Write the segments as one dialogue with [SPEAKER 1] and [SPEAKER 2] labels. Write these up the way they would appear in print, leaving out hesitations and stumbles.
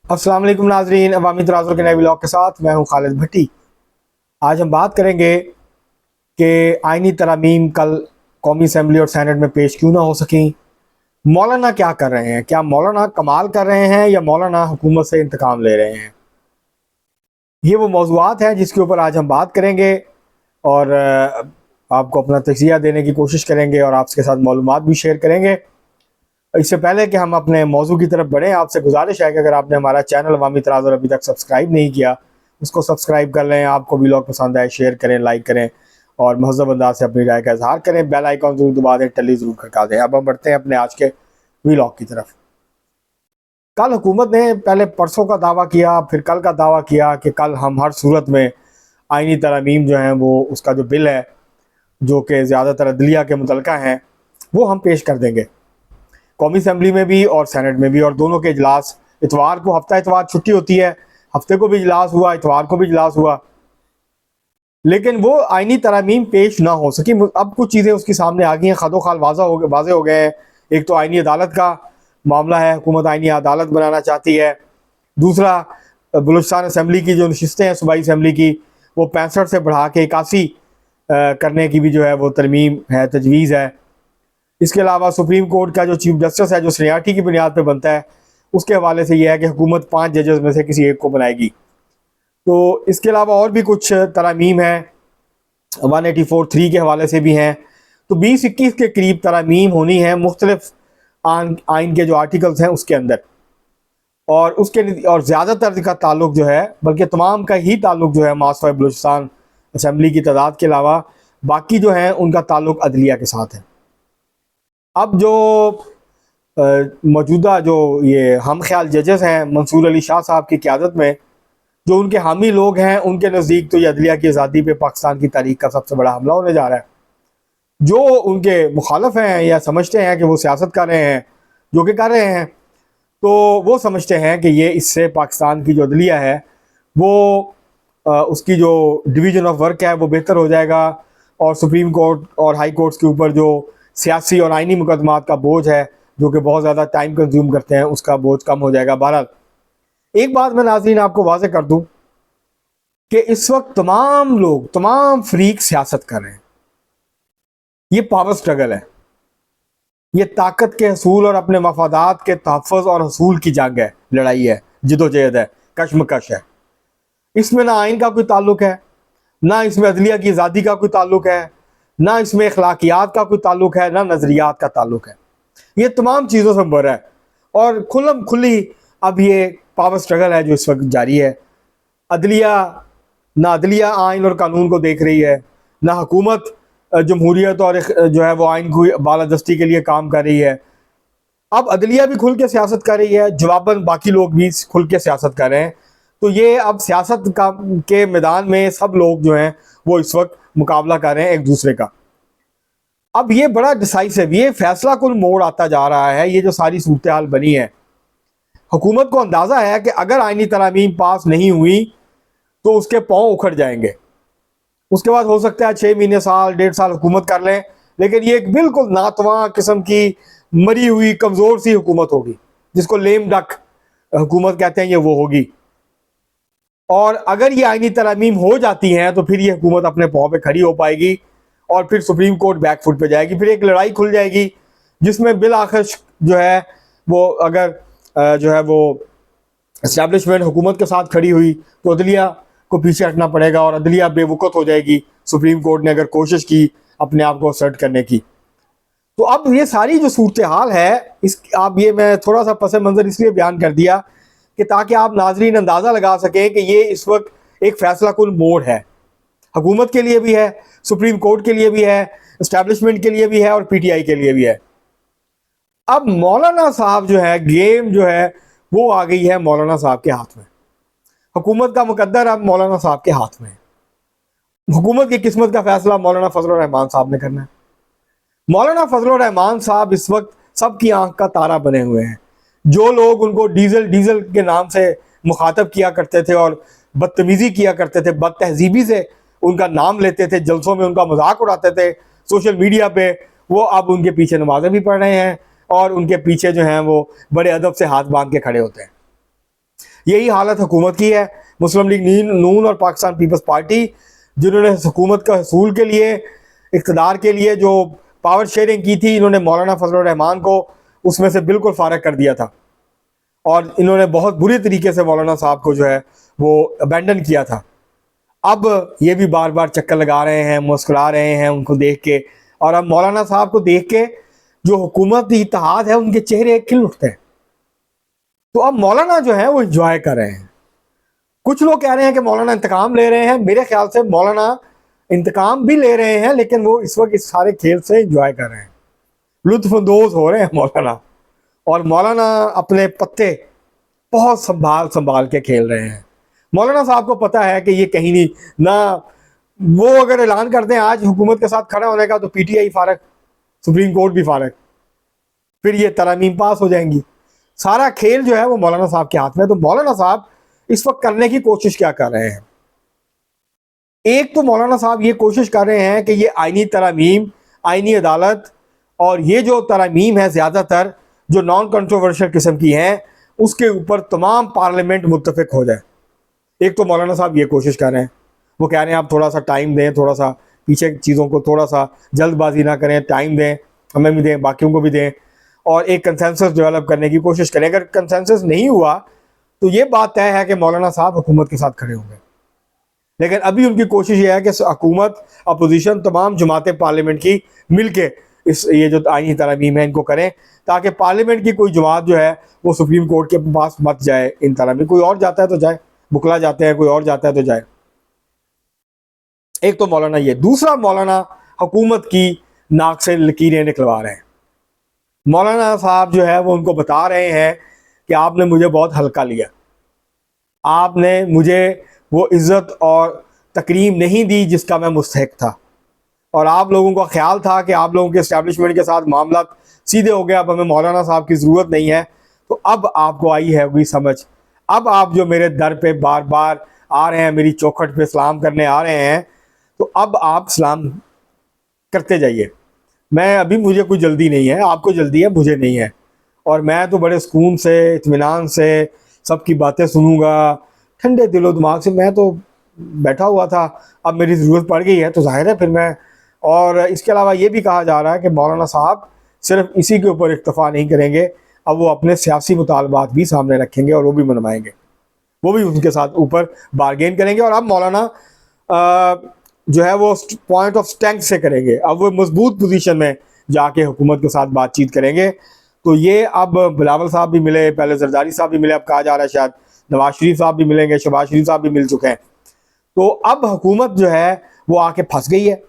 [SPEAKER 1] अस्सलाम वालेकुम नाजरीन, अवामी तराजुर के नए व्लॉग के साथ मैं हूं खालिद भट्टी। आज हम बात करेंगे कि आइनी तरमीम कल कौमी असम्बली और सेनेट में पेश क्यों ना हो सकी। मौलाना क्या कर रहे हैं? क्या मौलाना कमाल कर रहे हैं या मौलाना हुकूमत से इंतकाम ले रहे हैं? ये वो मौज़ूआत हैं जिसके ऊपर आज हम बात करेंगे और आपको अपना तजिया देने की कोशिश करेंगे और आपके साथ मालूमात भी शेयर करेंगे। इससे पहले कि हम अपने मौजू की तरफ बढ़ें, आपसे गुजारिश है कि अगर आपने हमारा चैनल अवामी तराजुर अभी तक सब्सक्राइब नहीं किया, उसको सब्सक्राइब कर लें। आपको व्लॉग पसंद आए शेयर करें, लाइक करें और महज़ब अंदाज से अपनी राय का इजहार करें। बेल आइकॉन जरूर दबा दें, टली जरूर खड़का दें। अब हम बढ़ते हैं अपने आज के व्लॉग की तरफ। कल हुकूमत ने पहले परसों का दावा किया, फिर कल का दावा किया कि कल हम हर सूरत में आइनी तरमीम जो हैं वो उसका जो बिल है, जो कि ज़्यादातर अदलिया के मुतलका हैं, वो हम पेश कर देंगे कौमी असम्बली में भी और सेनेट में भी। और दोनों के इजलास इतवार को, हफ्ता इतवार छुट्टी होती है, हफ्ते को भी इजलास हुआ, इतवार को भी इजलास हुआ, लेकिन वो आइनी तरमीम पेश ना हो सकी। अब कुछ चीज़ें उसके सामने आ गई हैं, खदो खाल वाजे हो गए हैं। एक तो आइनी अदालत का मामला है, हुकूमत आइनी अदालत बनाना चाहती है। दूसरा, बलूचिस्तान असम्बली की जो नशिस्तें हैं सूबाई असम्बली की, वो 65 से बढ़ा के 81 करने की भी जो है वो तरमीम है, तजवीज़ है। इसके अलावा सुप्रीम कोर्ट का जो चीफ जस्टिस है, जो सीनियरिटी की बुनियाद पर बनता है, उसके हवाले से यह है कि हुकूमत 5 जजेस में से किसी एक को बनाएगी। तो इसके अलावा और भी कुछ तरामीम हैं, 184(3) के हवाले से भी हैं। तो 20-21 के करीब तरामीम होनी है मुख्तलिफ आइन के जो आर्टिकल्स हैं उसके अंदर। और ज़्यादातर का ताल्लुक जो है, बल्कि तमाम का ही ताल्लुक जो है मासवा बलूचिस्तान असम्बली की तादाद के अलावा बाकी जो हैं उनका ताल्लुक अदलिया के साथ है। अब जो मौजूदा जो ये हम ख्याल जजेस हैं मंसूर अली शाह साहब की क़यादत में, जो उनके हामी लोग हैं, उनके नज़दीक तो ये अदलिया की आज़ादी पे पाकिस्तान की तारीख का सबसे बड़ा हमला होने जा रहा है। जो उनके मुखालफ हैं या समझते हैं कि वो सियासत कर रहे हैं, जो कि कर रहे हैं, तो वो समझते हैं कि ये इससे पाकिस्तान की जो अदलिया है वो उसकी जो डिवीज़न ऑफ वर्क है वो बेहतर हो जाएगा और सुप्रीम कोर्ट और हाई कोर्ट्स के ऊपर जो सियासी और आइनी मुकदमात का बोझ है, जो कि बहुत ज़्यादा टाइम कंज्यूम करते हैं, उसका बोझ कम हो जाएगा। बहरहाल एक बात मैं नाज़रीन आपको वाज़ेह कर दूं कि इस वक्त तमाम लोग, तमाम फ्रीक सियासत कर रहे हैं। ये पावर स्ट्रगल है, ये ताकत के हसूल और अपने मफादात के तहफ़्फ़ुज़ और हसूल की जंग है, लड़ाई है, जिदोजहद है, कशमकश है। इसमें ना आइन का कोई ताल्लुक है, ना इसमें अदलिया की आज़ादी का कोई ताल्लुक है, ना इसमें अखलाकियात का कोई ताल्लुक है, ना नज़रियात का ताल्लुक है। ये तमाम चीज़ों से भरा है और खुल्लम खुल्ली अब ये पावर स्ट्रगल है जो इस वक्त जारी है। अदलिया ना अदलिया आइन और कानून को देख रही है, ना हुकूमत जमहूरियत और जो है वो आइन को बालादस्ती के लिए काम कर रही है। अब अदलिया भी खुल के सियासत कर रही है, जवाबन बाकी लोग भी खुल के सियासत कर रहे हैं। तो ये अब सियासत का के मैदान में सब लोग जो हैं वो इस वक्त मुकाबला कर रहे हैं एक दूसरे का। अब ये बड़ा डिसाइसिव, ये फैसला कुल मोड़ आता जा रहा है। ये जो सारी सूरत हाल बनी है, हुकूमत को अंदाज़ा है कि अगर आइनी तरामीम पास नहीं हुई तो उसके पाँव उखड़ जाएंगे। उसके बाद हो सकता है 6 महीने, साल, 1.5 साल हुकूमत कर लें, लेकिन ये एक बिल्कुल नातवा किस्म की मरी हुई कमज़ोर सी हुकूमत होगी, जिसको लेम डक हुकूमत कहते हैं, ये वो होगी। और अगर ये आइनी तरामीम हो जाती हैं तो फिर ये हुकूमत अपने पाँव पे खड़ी हो पाएगी और फिर सुप्रीम कोर्ट बैकफुट पे जाएगी। फिर एक लड़ाई खुल जाएगी जिसमें बिल आखिर जो है वो, अगर जो है वो इस्टेब्लिशमेंट हुकूमत के साथ खड़ी हुई तो अदलिया को पीछे हटना पड़ेगा और अदलिया बेवकूफ़ हो जाएगी सुप्रीम कोर्ट ने अगर कोशिश की अपने आप को असर्ट करने की। तो अब ये सारी जो सूरत हाल है, इस आप ये मैं थोड़ा सा पस मंज़र इसलिए बयान कर दिया कि ताकि आप नाजरीन अंदाज़ा लगा सकें कि ये इस वक्त एक फ़ैसला कुल मोड़ है, हुकूमत के लिए भी है, सुप्रीम कोर्ट के लिए भी है, इस्टेब्लिशमेंट के लिए भी है और PTI के लिए भी है। अब मौलाना साहब जो है, गेम जो है वो आ गई है मौलाना साहब के हाथ में। हुकूमत का मुकद्दर अब मौलाना साहब के हाथ में है। हुकूमत की किस्मत का फैसला मौलाना फजलुर रहमान साहब ने करना है। मौलाना फजलुर रहमान साहब इस वक्त सबकी आंख का तारा बने हुए हैं। जो लोग उनको डीजल डीजल के नाम से मुखातब किया करते थे और बदतमीजी किया करते थे, बदतहजीबी से उनका नाम लेते थे, जलसों में उनका मजाक उड़ाते थे सोशल मीडिया पे, वो अब उनके पीछे नमाज़ें भी पढ़ रहे हैं और उनके पीछे जो हैं वो बड़े अदब से हाथ बांध के खड़े होते हैं। यही हालत हुकूमत की है। मुस्लिम लीग नून और पाकिस्तान पीपल्स पार्टी, जिन्होंने हुकूमत का हसूल के लिए, इक़्तिदार के लिए जो पावर शेयरिंग की थी, इन्होंने मौलाना फजलुर रहमान को उसमें से बिल्कुल फारग कर दिया था और इन्होंने बहुत बुरी तरीके से मौलाना साहब को जो है वो अबैंडन किया था। अब ये भी बार बार चक्कर लगा रहे हैं, मुस्कुरा रहे हैं उनको देख के, और अब मौलाना साहब को देख के जो हुकूमती इत्तेहाद है उनके चेहरे खिल उठते हैं। तो अब मौलाना जो है वो इंजॉय कर रहे हैं। कुछ लोग कह रहे हैं कि मौलाना इंतकाम ले रहे हैं। मेरे ख्याल से मौलाना इंतकाम भी ले रहे हैं, लेकिन वो इस वक्त इस सारे खेल से इंजॉय कर रहे हैं, लुत्फानंदोज हो रहे हैं मौलाना। और मौलाना अपने पत्ते बहुत संभाल संभाल के खेल रहे हैं। मौलाना साहब को पता है कि ये कहीं नहीं ना, वो अगर ऐलान करते हैं आज हुकूमत के साथ खड़ा होने का, तो पीटीआई फारग, सुप्रीम कोर्ट भी फारग, फिर ये तरमीम पास हो जाएंगी। सारा खेल जो है वो मौलाना साहब के हाथ में। तो मौलाना साहब इस वक्त करने की कोशिश क्या कर रहे हैं? एक तो मौलाना साहब ये कोशिश कर रहे हैं कि ये आईनी तरमीम, आईनी अदालत और ये जो तरमीम है ज़्यादातर जो नॉन कंट्रोवर्शियल किस्म की हैं, उसके ऊपर तमाम पार्लियामेंट मुत्तफिक हो जाए। एक तो मौलाना साहब ये कोशिश कर रहे हैं। वो कह रहे हैं आप थोड़ा सा टाइम दें, थोड़ा सा पीछे चीज़ों को थोड़ा सा जल्दबाजी ना करें, टाइम दें, हमें भी दें, बाकियों को भी दें, और एक कंसेंसस डेवलप करने की कोशिश करें। अगर कंसेंसस नहीं हुआ तो ये बात तय है कि मौलाना साहब हुकूमत के साथ खड़े होंगे। लेकिन अभी उनकी कोशिश ये है कि हुकूमत, अपोजिशन, तमाम जमातें पार्लियामेंट की मिल के ये जो आईनी तरमीम है इनको करें, ताकि पार्लियामेंट की कोई जमात जो है वो सुप्रीम कोर्ट के पास मत जाए। इन तरमीम कोई और जाता है तो जाए, बुकला जाते हैं, कोई और जाता है तो जाए। एक तो मौलाना ये। दूसरा, मौलाना हुकूमत की नाक से लकीरें निकलवा रहे हैं। मौलाना साहब जो है वो उनको बता रहे हैं कि आपने मुझे बहुत हल्का लिया, आपने मुझे वो इज़्ज़त और तकरीम नहीं दी जिसका मैं मुस्तहिक था, और आप लोगों का ख्याल था कि आप लोगों के इस्टेब्लिशमेंट के साथ मामला सीधे हो गया, अब हमें मौलाना साहब की ज़रूरत नहीं है। तो अब आपको आई है कोई समझ। अब आप जो मेरे दर पे बार बार आ रहे हैं, मेरी चौखट पे सलाम करने आ रहे हैं, तो अब आप सलाम करते जाइए। मैं अभी, मुझे कोई जल्दी नहीं है, आपको जल्दी है, मुझे नहीं है। और मैं तो बड़े सुकून से, इत्मीनान से सबकी बातें सुनूंगा, ठंडे दिलो दिमाग से मैं तो बैठा हुआ था। अब मेरी ज़रूरत पड़ गई है तो जाहिर है फिर मैं। और इसके अलावा ये भी कहा जा रहा है कि मौलाना साहब सिर्फ इसी के ऊपर इक्तफा नहीं करेंगे, अब वो अपने सियासी मुतालबात भी सामने रखेंगे और वो भी मनवाएंगे, वो भी उनके साथ ऊपर बारगेन करेंगे। और अब मौलाना जो है वो पॉइंट ऑफ स्ट्रेंथ से करेंगे, अब वो मजबूत पोजीशन में जाके हुकूमत के साथ बातचीत करेंगे। तो ये अब बिलावल साहब भी मिले, पहले जरदारी साहब भी मिले, अब कहा जा रहा है शायद नवाज शरीफ साहब भी मिलेंगे, शहबाज शरीफ साहब भी मिल चुके हैं। तो अब हुकूमत जो है वो आके फंस गई है।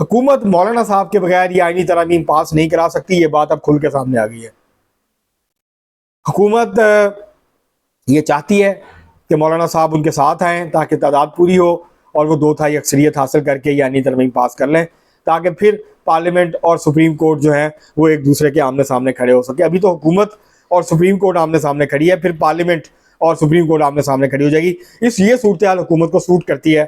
[SPEAKER 1] हुकूमत मौलाना साहब के बगैर ये आईनी तरमीम पास नहीं करा सकती, ये बात अब खुल के सामने आ गई है। हुकूमत ये चाहती है कि मौलाना साहब उनके साथ आएँ ताकि तादाद पूरी हो और वो 2/3 अक्सरियत हासिल करके ये आईनी तरमीम पास कर लें, ताकि फिर पार्लियामेंट और सुप्रीम कोर्ट जो है वो एक दूसरे के आमने सामने खड़े हो सके। अभी तो हुकूमत और सुप्रीम कोर्ट आमने सामने खड़ी है, फिर पार्लियामेंट और सुप्रीम कोर्ट आमने सामने खड़ी हो जाएगी। ये सूरत हाल हुकूमत को सूट करती है।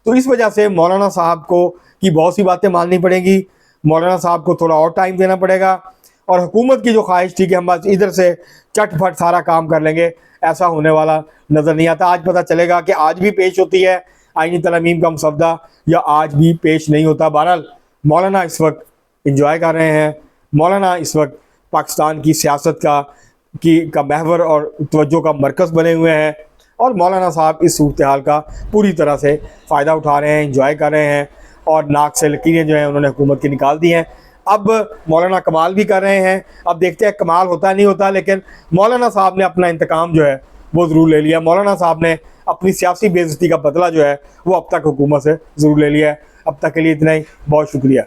[SPEAKER 1] तो इस वजह से मौलाना साहब को की बहुत सी बातें माननी पड़ेंगी, मौलाना साहब को थोड़ा और टाइम देना पड़ेगा। और हुकूमत की जो ख्वाहिश थी कि हम बस इधर से चटपट सारा काम कर लेंगे, ऐसा होने वाला नज़र नहीं आता। आज पता चलेगा कि आज भी पेश होती है आईनी तरमीम का मसवदा या आज भी पेश नहीं होता। बहरहाल मौलाना इस वक्त इंजॉय कर रहे हैं। मौलाना इस वक्त पाकिस्तान की सियासत का महवर और तवज्जो का मरकज़ बने हुए हैं, और मौलाना साहब इस सूरत हाल का पूरी तरह से फ़ायदा उठा रहे हैं, इंजॉय कर रहे हैं, और नाक से लकीरें जो हैं उन्होंने हुकूमत की निकाल दी हैं। अब मौलाना कमाल भी कर रहे हैं। अब देखते हैं कमाल होता नहीं होता, लेकिन मौलाना साहब ने अपना इंतकाम जो है वो ज़रूर ले लिया। मौलाना साहब ने अपनी सियासी बेइज्जती का बदला जो है वो अब तक हुकूमत से ज़रूर ले लिया है। अब तक के लिए इतना ही, बहुत शुक्रिया।